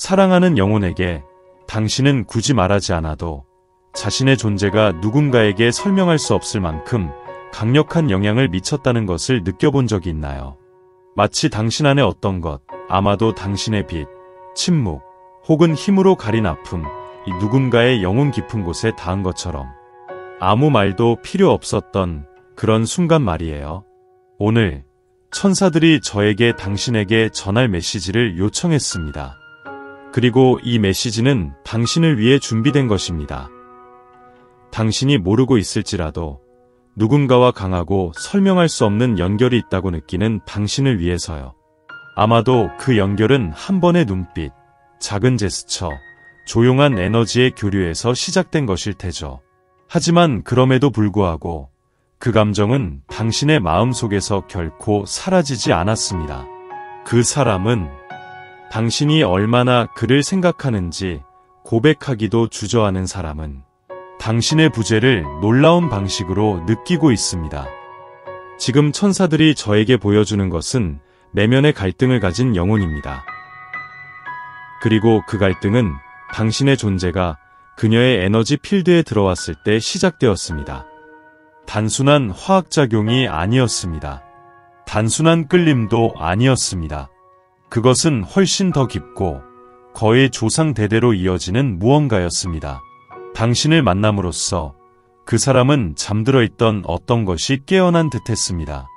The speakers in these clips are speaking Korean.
사랑하는 영혼에게 당신은 굳이 말하지 않아도 자신의 존재가 누군가에게 설명할 수 없을 만큼 강력한 영향을 미쳤다는 것을 느껴본 적이 있나요? 마치 당신 안에 어떤 것, 아마도 당신의 빛, 침묵, 혹은 힘으로 가린 아픔, 이 누군가의 영혼 깊은 곳에 닿은 것처럼 아무 말도 필요 없었던 그런 순간 말이에요. 오늘 천사들이 저에게 당신에게 전할 메시지를 요청했습니다. 그리고 이 메시지는 당신을 위해 준비된 것입니다. 당신이 모르고 있을지라도 누군가와 강하고 설명할 수 없는 연결이 있다고 느끼는 당신을 위해서요. 아마도 그 연결은 한 번의 눈빛, 작은 제스처, 조용한 에너지의 교류에서 시작된 것일 테죠. 하지만 그럼에도 불구하고 그 감정은 당신의 마음속에서 결코 사라지지 않았습니다. 그 사람은 당신이 얼마나 그를 생각하는지 고백하기도 주저하는 사람은 당신의 부재를 놀라운 방식으로 느끼고 있습니다. 지금 천사들이 저에게 보여주는 것은 내면의 갈등을 가진 영혼입니다. 그리고 그 갈등은 당신의 존재가 그녀의 에너지 필드에 들어왔을 때 시작되었습니다. 단순한 화학작용이 아니었습니다. 단순한 끌림도 아니었습니다. 그것은 훨씬 더 깊고 거의 조상대대로 이어지는 무언가였습니다. 당신을 만남으로써 그 사람은 잠들어 있던 어떤 것이 깨어난 듯했습니다.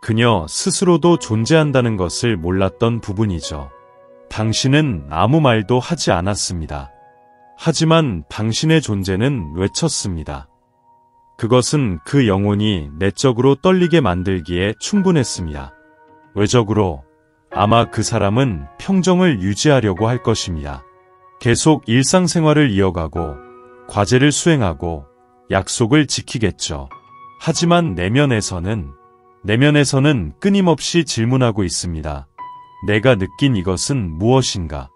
그녀 스스로도 존재한다는 것을 몰랐던 부분이죠. 당신은 아무 말도 하지 않았습니다. 하지만 당신의 존재는 외쳤습니다. 그것은 그 영혼이 내적으로 떨리게 만들기에 충분했습니다. 외적으로 아마 그 사람은 평정을 유지하려고 할 것입니다. 계속 일상생활을 이어가고 과제를 수행하고 약속을 지키겠죠. 하지만 내면에서는 끊임없이 질문하고 있습니다. 내가 느낀 이것은 무엇인가?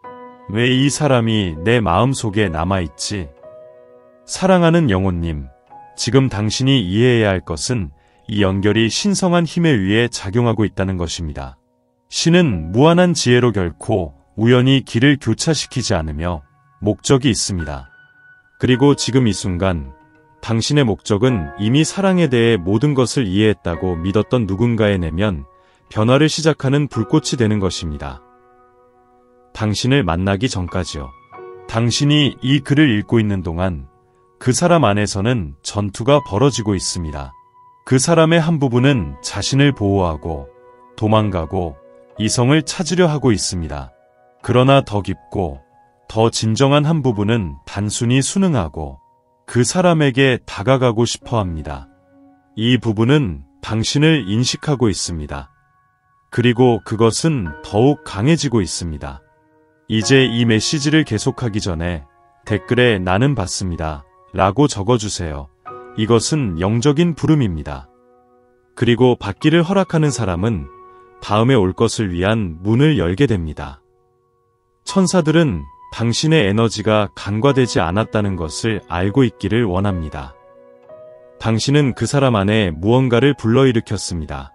왜 이 사람이 내 마음속에 남아있지? 사랑하는 영혼님, 지금 당신이 이해해야 할 것은 이 연결이 신성한 힘에 의해 작용하고 있다는 것입니다. 신은 무한한 지혜로 결코 우연히 길을 교차시키지 않으며 목적이 있습니다. 그리고 지금 이 순간 당신의 목적은 이미 사랑에 대해 모든 것을 이해했다고 믿었던 누군가의 내면 변화를 시작하는 불꽃이 되는 것입니다. 당신을 만나기 전까지요. 당신이 이 글을 읽고 있는 동안 그 사람 안에서는 전투가 벌어지고 있습니다. 그 사람의 한 부분은 자신을 보호하고 도망가고 이성을 찾으려 하고 있습니다. 그러나 더 깊고 더 진정한 한 부분은 단순히 순응하고 그 사람에게 다가가고 싶어 합니다. 이 부분은 당신을 인식하고 있습니다. 그리고 그것은 더욱 강해지고 있습니다. 이제 이 메시지를 계속하기 전에 댓글에 나는 받습니다 라고 적어주세요. 이것은 영적인 부름입니다. 그리고 받기를 허락하는 사람은 다음에 올 것을 위한 문을 열게 됩니다. 천사들은 당신의 에너지가 간과되지 않았다는 것을 알고 있기를 원합니다. 당신은 그 사람 안에 무언가를 불러일으켰습니다.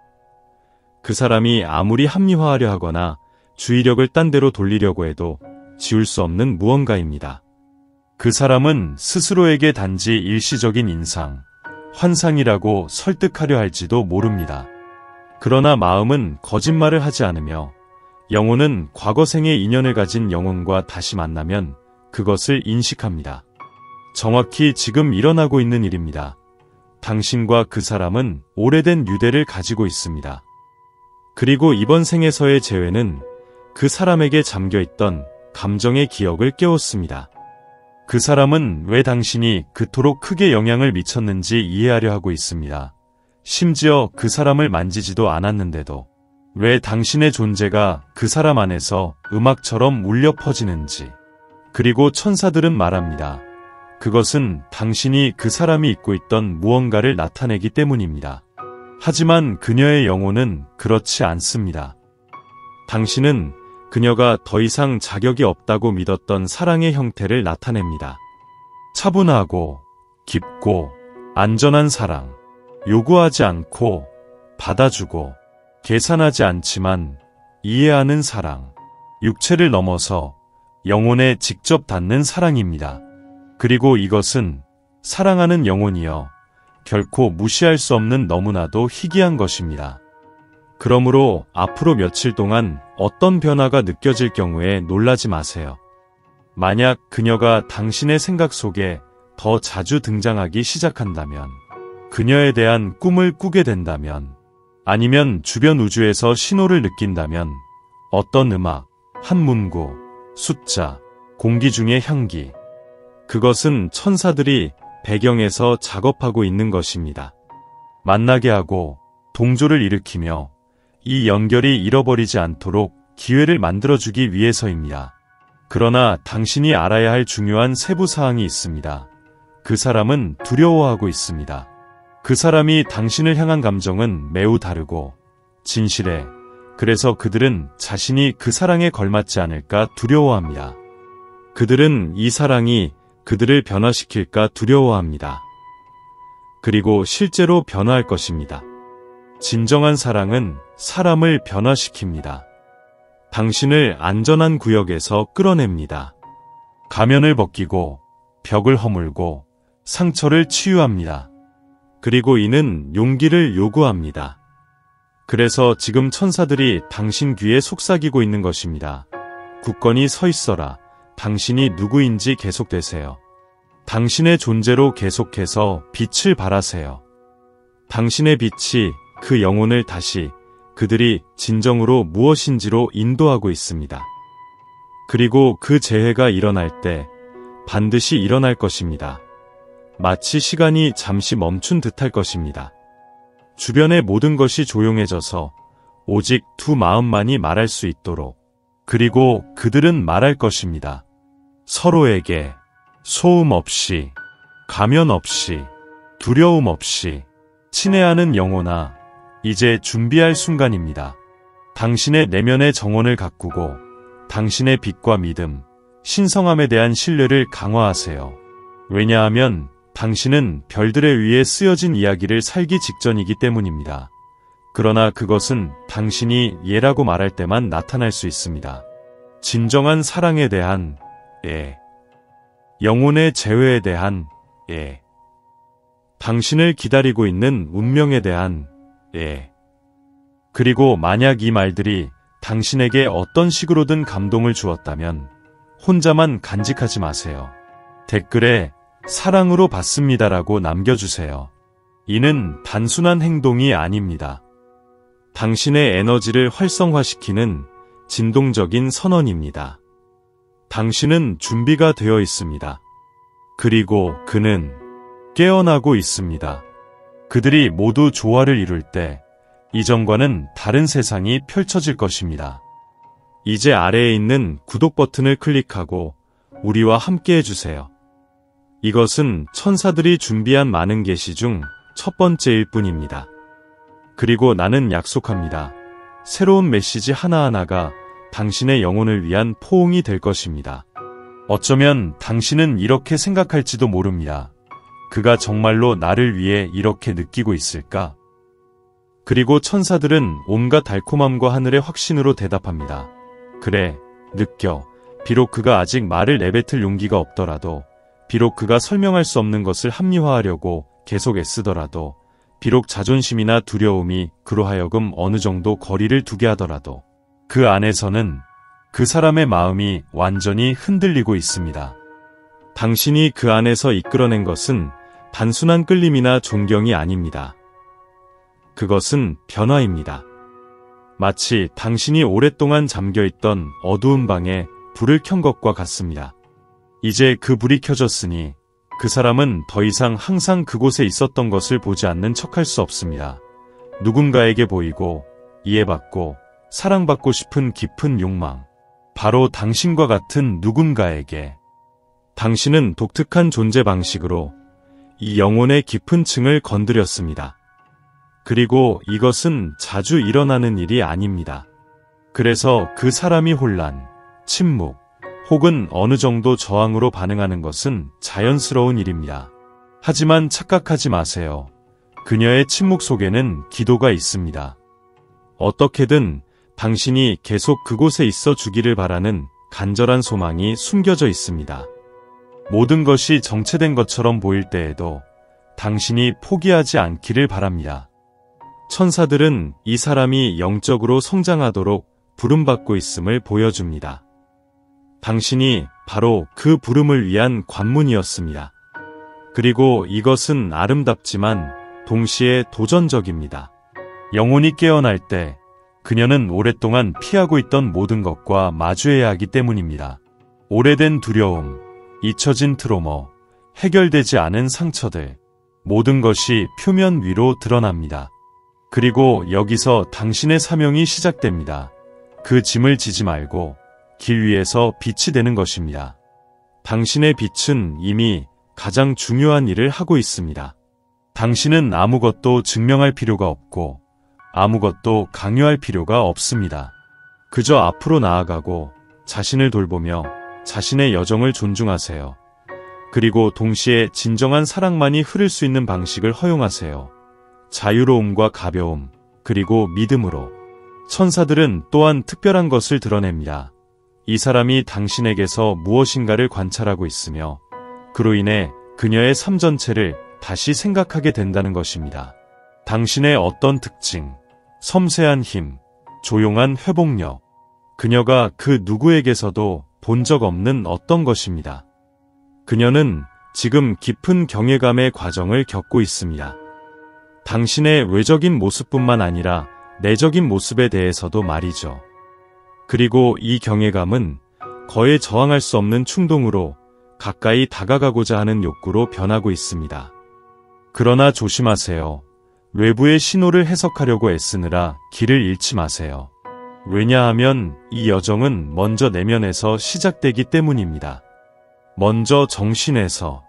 그 사람이 아무리 합리화하려 하거나 주의력을 딴 데로 돌리려고 해도 지울 수 없는 무언가입니다. 그 사람은 스스로에게 단지 일시적인 인상, 환상이라고 설득하려 할지도 모릅니다. 그러나 마음은 거짓말을 하지 않으며 영혼은 과거생의 인연을 가진 영혼과 다시 만나면 그것을 인식합니다. 정확히 지금 일어나고 있는 일입니다. 당신과 그 사람은 오래된 유대를 가지고 있습니다. 그리고 이번 생에서의 재회는 그 사람에게 잠겨있던 감정의 기억을 깨웠습니다. 그 사람은 왜 당신이 그토록 크게 영향을 미쳤는지 이해하려 하고 있습니다. 심지어 그 사람을 만지지도 않았는데도 왜 당신의 존재가 그 사람 안에서 음악처럼 울려 퍼지는지. 그리고 천사들은 말합니다. 그것은 당신이 그 사람이 잊고 있던 무언가를 나타내기 때문입니다. 하지만 그녀의 영혼은 그렇지 않습니다. 당신은 그녀가 더 이상 자격이 없다고 믿었던 사랑의 형태를 나타냅니다. 차분하고 깊고 안전한 사랑, 요구하지 않고 받아주고 계산하지 않지만 이해하는 사랑, 육체를 넘어서 영혼에 직접 닿는 사랑입니다. 그리고 이것은 사랑하는 영혼이여 결코 무시할 수 없는 너무나도 희귀한 것입니다. 그러므로 앞으로 며칠 동안 어떤 변화가 느껴질 경우에 놀라지 마세요. 만약 그녀가 당신의 생각 속에 더 자주 등장하기 시작한다면, 그녀에 대한 꿈을 꾸게 된다면, 아니면 주변 우주에서 신호를 느낀다면, 어떤 음악, 한 문구, 숫자, 공기 중의 향기, 그것은 천사들이 배경에서 작업하고 있는 것입니다. 만나게 하고 동조를 일으키며 이 연결이 잃어버리지 않도록 기회를 만들어주기 위해서입니다. 그러나 당신이 알아야 할 중요한 세부 사항이 있습니다. 그 사람은 두려워하고 있습니다. 그 사람이 당신을 향한 감정은 매우 다르고 진실해. 그래서 그들은 자신이 그 사랑에 걸맞지 않을까 두려워합니다. 그들은 이 사랑이 그들을 변화시킬까 두려워합니다. 그리고 실제로 변화할 것입니다. 진정한 사랑은 사람을 변화시킵니다. 당신을 안전한 구역에서 끌어냅니다. 가면을 벗기고 벽을 허물고 상처를 치유합니다. 그리고 이는 용기를 요구합니다. 그래서 지금 천사들이 당신 귀에 속삭이고 있는 것입니다. 굳건히 서 있어라. 당신이 누구인지 계속되세요. 당신의 존재로 계속해서 빛을 발하세요. 당신의 빛이 그 영혼을 다시 그들이 진정으로 무엇인지로 인도하고 있습니다. 그리고 그 재해가 일어날 때 반드시 일어날 것입니다. 마치 시간이 잠시 멈춘 듯할 것입니다. 주변의 모든 것이 조용해져서 오직 두 마음만이 말할 수 있도록, 그리고 그들은 말할 것입니다. 서로에게 소음 없이, 가면 없이, 두려움 없이. 친애하는 영혼아, 이제 준비할 순간입니다. 당신의 내면의 정원을 가꾸고 당신의 빛과 믿음, 신성함에 대한 신뢰를 강화하세요. 왜냐하면 당신은 별들에 의해 쓰여진 이야기를 살기 직전이기 때문입니다. 그러나 그것은 당신이 예라고 말할 때만 나타날 수 있습니다. 진정한 사랑에 대한 예, 영혼의 재회에 대한 예, 당신을 기다리고 있는 운명에 대한 예. 그리고 만약 이 말들이 당신에게 어떤 식으로든 감동을 주었다면 혼자만 간직하지 마세요. 댓글에 사랑으로 받습니다라고 남겨주세요. 이는 단순한 행동이 아닙니다. 당신의 에너지를 활성화시키는 진동적인 선언입니다. 당신은 준비가 되어 있습니다. 그리고 그는 깨어나고 있습니다. 그들이 모두 조화를 이룰 때 이전과는 다른 세상이 펼쳐질 것입니다. 이제 아래에 있는 구독 버튼을 클릭하고 우리와 함께 해주세요. 이것은 천사들이 준비한 많은 계시 중 첫 번째일 뿐입니다. 그리고 나는 약속합니다. 새로운 메시지 하나하나가 당신의 영혼을 위한 포옹이 될 것입니다. 어쩌면 당신은 이렇게 생각할지도 모릅니다. 그가 정말로 나를 위해 이렇게 느끼고 있을까? 그리고 천사들은 온갖 달콤함과 하늘의 확신으로 대답합니다. 그래, 느껴. 비록 그가 아직 말을 내뱉을 용기가 없더라도, 비록 그가 설명할 수 없는 것을 합리화하려고 계속 애쓰더라도, 비록 자존심이나 두려움이 그로 하여금 어느 정도 거리를 두게 하더라도, 그 안에서는 그 사람의 마음이 완전히 흔들리고 있습니다. 당신이 그 안에서 이끌어낸 것은 단순한 끌림이나 존경이 아닙니다. 그것은 변화입니다. 마치 당신이 오랫동안 잠겨있던 어두운 방에 불을 켠 것과 같습니다. 이제 그 불이 켜졌으니 그 사람은 더 이상 항상 그곳에 있었던 것을 보지 않는 척할 수 없습니다. 누군가에게 보이고 이해받고 사랑받고 싶은 깊은 욕망. 바로 당신과 같은 누군가에게. 당신은 독특한 존재 방식으로 이 영혼의 깊은 층을 건드렸습니다. 그리고 이것은 자주 일어나는 일이 아닙니다. 그래서 그 사람이 혼란, 침묵, 혹은 어느 정도 저항으로 반응하는 것은 자연스러운 일입니다. 하지만 착각하지 마세요. 그녀의 침묵 속에는 기도가 있습니다. 어떻게든 당신이 계속 그곳에 있어 주기를 바라는 간절한 소망이 숨겨져 있습니다. 모든 것이 정체된 것처럼 보일 때에도 당신이 포기하지 않기를 바랍니다. 천사들은 이 사람이 영적으로 성장하도록 부름받고 있음을 보여줍니다. 당신이 바로 그 부름을 위한 관문이었습니다. 그리고 이것은 아름답지만 동시에 도전적입니다. 영혼이 깨어날 때 그녀는 오랫동안 피하고 있던 모든 것과 마주해야 하기 때문입니다. 오래된 두려움, 잊혀진 트로마, 해결되지 않은 상처들, 모든 것이 표면 위로 드러납니다. 그리고 여기서 당신의 사명이 시작됩니다. 그 짐을 지지 말고 길 위에서 빛이 되는 것입니다. 당신의 빛은 이미 가장 중요한 일을 하고 있습니다. 당신은 아무것도 증명할 필요가 없고 아무것도 강요할 필요가 없습니다. 그저 앞으로 나아가고 자신을 돌보며 자신의 여정을 존중하세요. 그리고 동시에 진정한 사랑만이 흐를 수 있는 방식을 허용하세요. 자유로움과 가벼움, 그리고 믿음으로. 천사들은 또한 특별한 것을 드러냅니다. 이 사람이 당신에게서 무엇인가를 관찰하고 있으며 그로 인해 그녀의 삶 전체를 다시 생각하게 된다는 것입니다. 당신의 어떤 특징, 섬세한 힘, 조용한 회복력, 그녀가 그 누구에게서도 본 적 없는 어떤 것입니다. 그녀는 지금 깊은 경외감의 과정을 겪고 있습니다. 당신의 외적인 모습뿐만 아니라 내적인 모습에 대해서도 말이죠. 그리고 이 경외감은 거에 저항할 수 없는 충동으로 가까이 다가가고자 하는 욕구로 변하고 있습니다. 그러나 조심하세요. 외부의 신호를 해석하려고 애쓰느라 길을 잃지 마세요. 왜냐하면 이 여정은 먼저 내면에서 시작되기 때문입니다. 먼저 정신에서,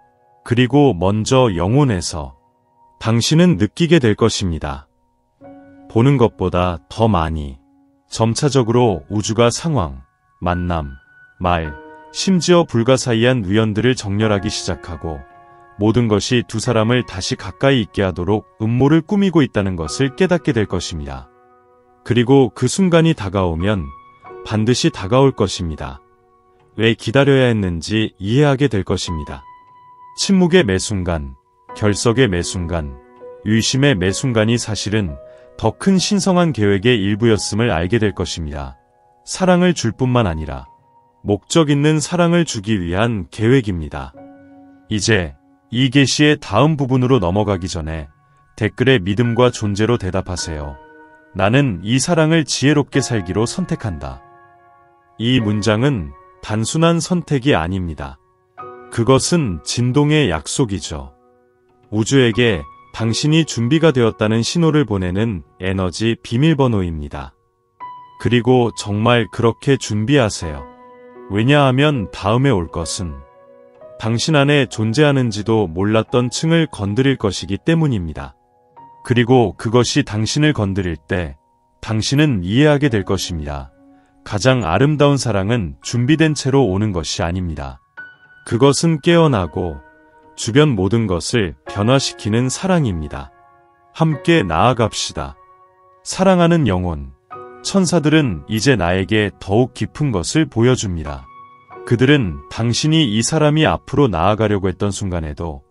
그리고 먼저 영혼에서 당신은 느끼게 될 것입니다. 보는 것보다 더 많이, 점차적으로 우주가 상황, 만남, 말, 심지어 불가사의한 우연들을 정렬하기 시작하고 모든 것이 두 사람을 다시 가까이 있게 하도록 음모를 꾸미고 있다는 것을 깨닫게 될 것입니다. 그리고 그 순간이 다가오면 반드시 다가올 것입니다. 왜 기다려야 했는지 이해하게 될 것입니다. 침묵의 매 순간, 결석의 매 순간, 유심의 매 순간이 사실은 더 큰 신성한 계획의 일부였음을 알게 될 것입니다. 사랑을 줄 뿐만 아니라 목적 있는 사랑을 주기 위한 계획입니다. 이제 이 계시의 다음 부분으로 넘어가기 전에 댓글에 믿음과 존재로 대답하세요. 나는 이 사랑을 지혜롭게 살기로 선택한다. 이 문장은 단순한 선택이 아닙니다. 그것은 진동의 약속이죠. 우주에게 당신이 준비가 되었다는 신호를 보내는 에너지 비밀번호입니다. 그리고 정말 그렇게 준비하세요. 왜냐하면 다음에 올 것은 당신 안에 존재하는지도 몰랐던 층을 건드릴 것이기 때문입니다. 그리고 그것이 당신을 건드릴 때 당신은 이해하게 될 것입니다. 가장 아름다운 사랑은 준비된 채로 오는 것이 아닙니다. 그것은 깨어나고 주변 모든 것을 변화시키는 사랑입니다. 함께 나아갑시다. 사랑하는 영혼, 천사들은 이제 나에게 더욱 깊은 것을 보여줍니다. 그들은 당신이 이 사람이 앞으로 나아가려고 했던 순간에도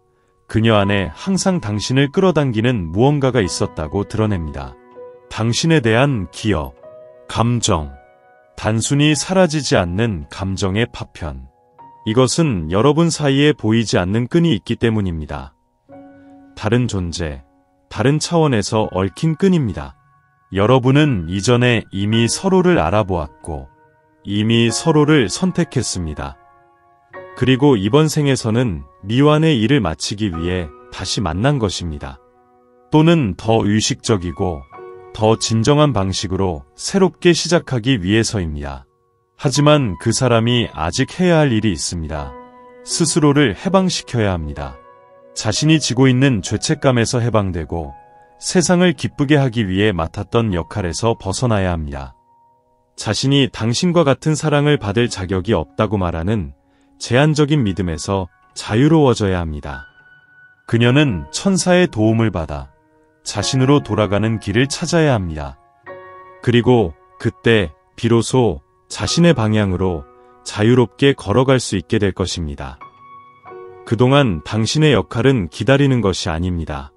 그녀 안에 항상 당신을 끌어당기는 무언가가 있었다고 드러냅니다. 당신에 대한 기억, 감정, 단순히 사라지지 않는 감정의 파편. 이것은 여러분 사이에 보이지 않는 끈이 있기 때문입니다. 다른 존재, 다른 차원에서 얽힌 끈입니다. 여러분은 이전에 이미 서로를 알아보았고 이미 서로를 선택했습니다. 그리고 이번 생에서는 미완의 일을 마치기 위해 다시 만난 것입니다. 또는 더 의식적이고 더 진정한 방식으로 새롭게 시작하기 위해서입니다. 하지만 그 사람이 아직 해야 할 일이 있습니다. 스스로를 해방시켜야 합니다. 자신이 지고 있는 죄책감에서 해방되고 세상을 기쁘게 하기 위해 맡았던 역할에서 벗어나야 합니다. 자신이 당신과 같은 사랑을 받을 자격이 없다고 말하는 제한적인 믿음에서 자유로워져야 합니다. 그녀는 천사의 도움을 받아 자신으로 돌아가는 길을 찾아야 합니다. 그리고 그때 비로소 자신의 방향으로 자유롭게 걸어갈 수 있게 될 것입니다. 그동안 당신의 역할은 기다리는 것이 아닙니다.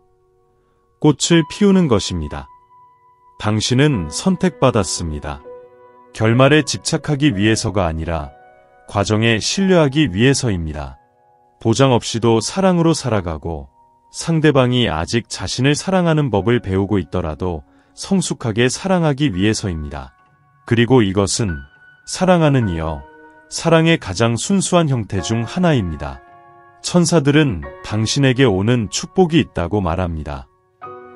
꽃을 피우는 것입니다. 당신은 선택받았습니다. 결말에 집착하기 위해서가 아니라 과정에 신뢰하기 위해서입니다. 보장 없이도 사랑으로 살아가고 상대방이 아직 자신을 사랑하는 법을 배우고 있더라도 성숙하게 사랑하기 위해서입니다. 그리고 이것은 사랑하는 이여, 사랑의 가장 순수한 형태 중 하나입니다. 천사들은 당신에게 오는 축복이 있다고 말합니다.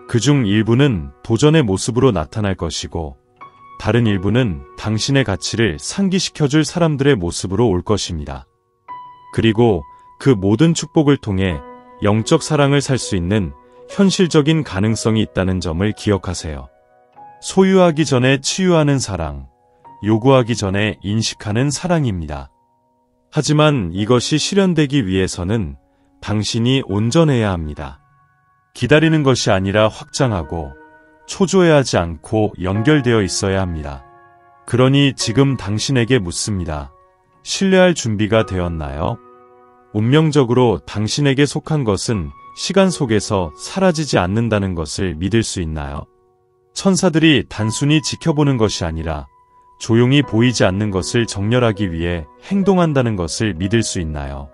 그중 일부는 도전의 모습으로 나타날 것이고 다른 일부는 당신의 가치를 상기시켜줄 사람들의 모습으로 올 것입니다. 그리고 그 모든 축복을 통해 영적 사랑을 살 수 있는 현실적인 가능성이 있다는 점을 기억하세요. 소유하기 전에 치유하는 사랑, 요구하기 전에 인식하는 사랑입니다. 하지만 이것이 실현되기 위해서는 당신이 온전해야 합니다. 기다리는 것이 아니라 확장하고 초조해하지 않고 연결되어 있어야 합니다. 그러니 지금 당신에게 묻습니다. 신뢰할 준비가 되었나요? 운명적으로 당신에게 속한 것은 시간 속에서 사라지지 않는다는 것을 믿을 수 있나요? 천사들이 단순히 지켜보는 것이 아니라 조용히 보이지 않는 것을 정렬하기 위해 행동한다는 것을 믿을 수 있나요?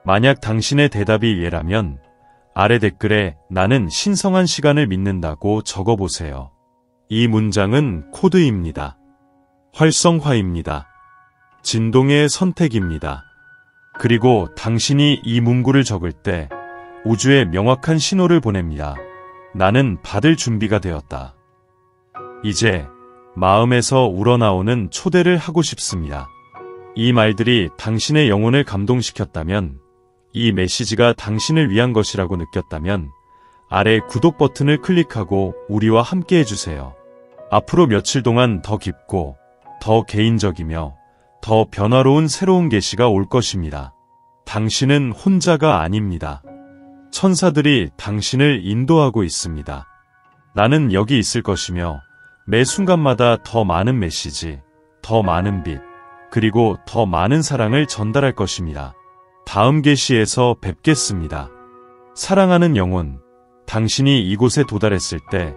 만약 당신의 대답이 예라면 아래 댓글에 나는 신성한 시간을 믿는다고 적어보세요. 이 문장은 코드입니다. 활성화입니다. 진동의 선택입니다. 그리고 당신이 이 문구를 적을 때 우주에 명확한 신호를 보냅니다. 나는 받을 준비가 되었다. 이제 마음에서 우러나오는 초대를 하고 싶습니다. 이 말들이 당신의 영혼을 감동시켰다면, 이 메시지가 당신을 위한 것이라고 느꼈다면 아래 구독 버튼을 클릭하고 우리와 함께 해주세요. 앞으로 며칠 동안 더 깊고 더 개인적이며 더 변화로운 새로운 계시가 올 것입니다. 당신은 혼자가 아닙니다. 천사들이 당신을 인도하고 있습니다. 나는 여기 있을 것이며 매 순간마다 더 많은 메시지, 더 많은 빛, 그리고 더 많은 사랑을 전달할 것입니다. 다음 계시에서 뵙겠습니다. 사랑하는 영혼, 당신이 이곳에 도달했을 때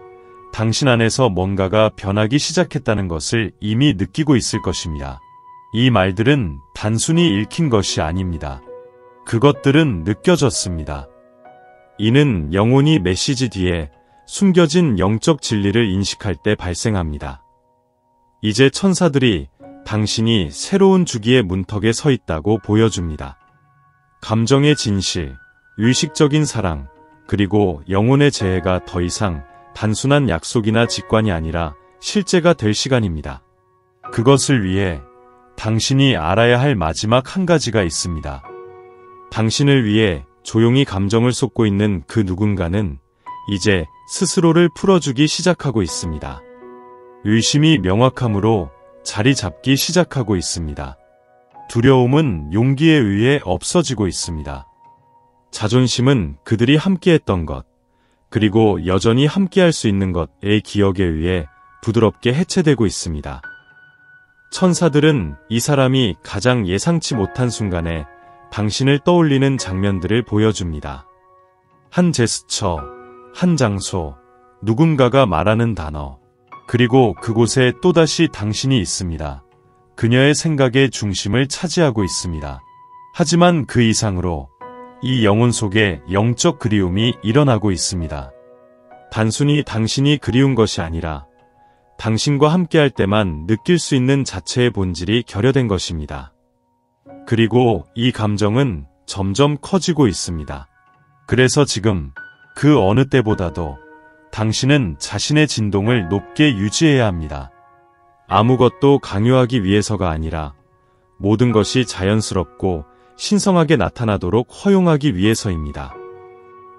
당신 안에서 뭔가가 변하기 시작했다는 것을 이미 느끼고 있을 것입니다. 이 말들은 단순히 읽힌 것이 아닙니다. 그것들은 느껴졌습니다. 이는 영혼이 메시지 뒤에 숨겨진 영적 진리를 인식할 때 발생합니다. 이제 천사들이 당신이 새로운 주기의 문턱에 서 있다고 보여줍니다. 감정의 진실, 의식적인 사랑, 그리고 영혼의 재해가 더 이상 단순한 약속이나 직관이 아니라 실제가 될 시간입니다. 그것을 위해 당신이 알아야 할 마지막 한 가지가 있습니다. 당신을 위해 조용히 감정을 쏟고 있는 그 누군가는 이제 스스로를 풀어주기 시작하고 있습니다. 의심이 명확함으로 자리 잡기 시작하고 있습니다. 두려움은 용기에 의해 없어지고 있습니다. 자존심은 그들이 함께했던 것, 그리고 여전히 함께할 수 있는 것의 기억에 의해 부드럽게 해체되고 있습니다. 천사들은 이 사람이 가장 예상치 못한 순간에 당신을 떠올리는 장면들을 보여줍니다. 한 제스처, 한 장소, 누군가가 말하는 단어, 그리고 그곳에 또다시 당신이 있습니다. 그녀의 생각의 중심을 차지하고 있습니다. 하지만 그 이상으로 이 영혼 속에 영적 그리움이 일어나고 있습니다. 단순히 당신이 그리운 것이 아니라 당신과 함께할 때만 느낄 수 있는 자체의 본질이 결여된 것입니다. 그리고 이 감정은 점점 커지고 있습니다. 그래서 지금 그 어느 때보다도 당신은 자신의 진동을 높게 유지해야 합니다. 아무것도 강요하기 위해서가 아니라 모든 것이 자연스럽고 신성하게 나타나도록 허용하기 위해서입니다.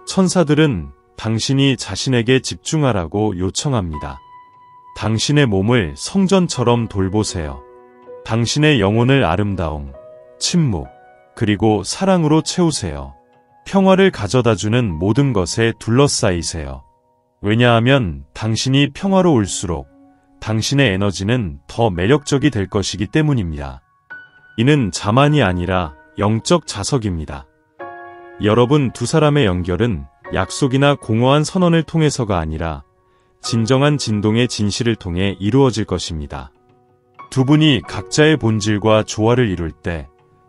천사들은 당신이 자신에게 집중하라고 요청합니다. 당신의 몸을 성전처럼 돌보세요. 당신의 영혼을 아름다움, 침묵, 그리고 사랑으로 채우세요. 평화를 가져다주는 모든 것에 둘러싸이세요. 왜냐하면 당신이 평화로울수록 당신의 에너지는 더 매력적이 될 것이기 때문입니다. 이는 자만이 아니라 영적 자석입니다. 여러분 두 사람의 연결은 약속이나 공허한 선언을 통해서가 아니라 진정한 진동의 진실을 통해 이루어질 것입니다. 두 분이 각자의 본질과 조화를 이룰 때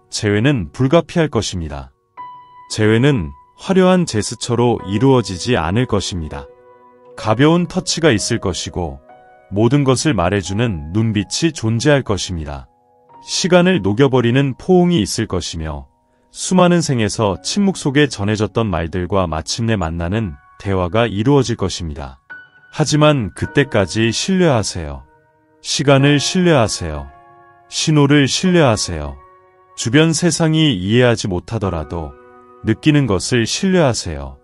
재회는 불가피할 것입니다. 재회는 화려한 제스처로 이루어지지 않을 것입니다. 가벼운 터치가 있을 것이고 모든 것을 말해주는 눈빛이 존재할 것입니다. 시간을 녹여버리는 포옹이 있을 것이며 수많은 생에서 침묵 속에 전해졌던 말들과 마침내 만나는 대화가 이루어질 것입니다. 하지만 그때까지 신뢰하세요. 시간을 신뢰하세요. 신호를 신뢰하세요. 주변 세상이 이해하지 못하더라도 느끼는 것을 신뢰하세요.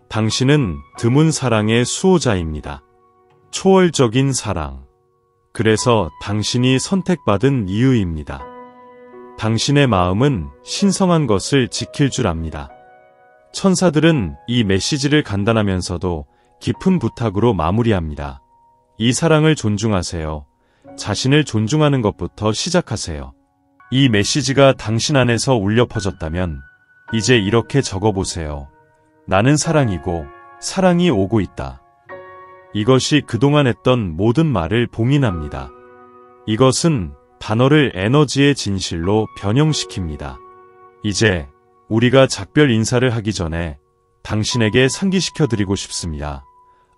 당신은 드문 사랑의 수호자입니다. 초월적인 사랑. 그래서 당신이 선택받은 이유입니다. 당신의 마음은 신성한 것을 지킬 줄 압니다. 천사들은 이 메시지를 간단하면서도 깊은 부탁으로 마무리합니다. 이 사랑을 존중하세요. 자신을 존중하는 것부터 시작하세요. 이 메시지가 당신 안에서 울려 퍼졌다면 이제 이렇게 적어보세요. 나는 사랑이고 사랑이 오고 있다. 이것이 그동안 했던 모든 말을 봉인합니다. 이것은 단어를 에너지의 진실로 변형시킵니다. 이제 우리가 작별 인사를 하기 전에 당신에게 상기시켜드리고 싶습니다.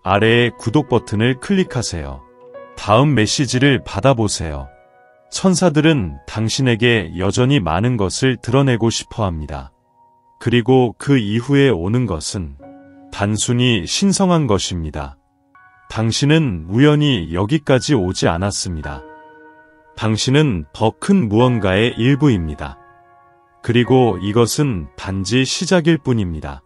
아래의 구독 버튼을 클릭하세요. 다음 메시지를 받아보세요. 천사들은 당신에게 여전히 많은 것을 드러내고 싶어 합니다. 그리고 그 이후에 오는 것은 단순히 신성한 것입니다. 당신은 우연히 여기까지 오지 않았습니다. 당신은 더 큰 무언가의 일부입니다. 그리고 이것은 단지 시작일 뿐입니다.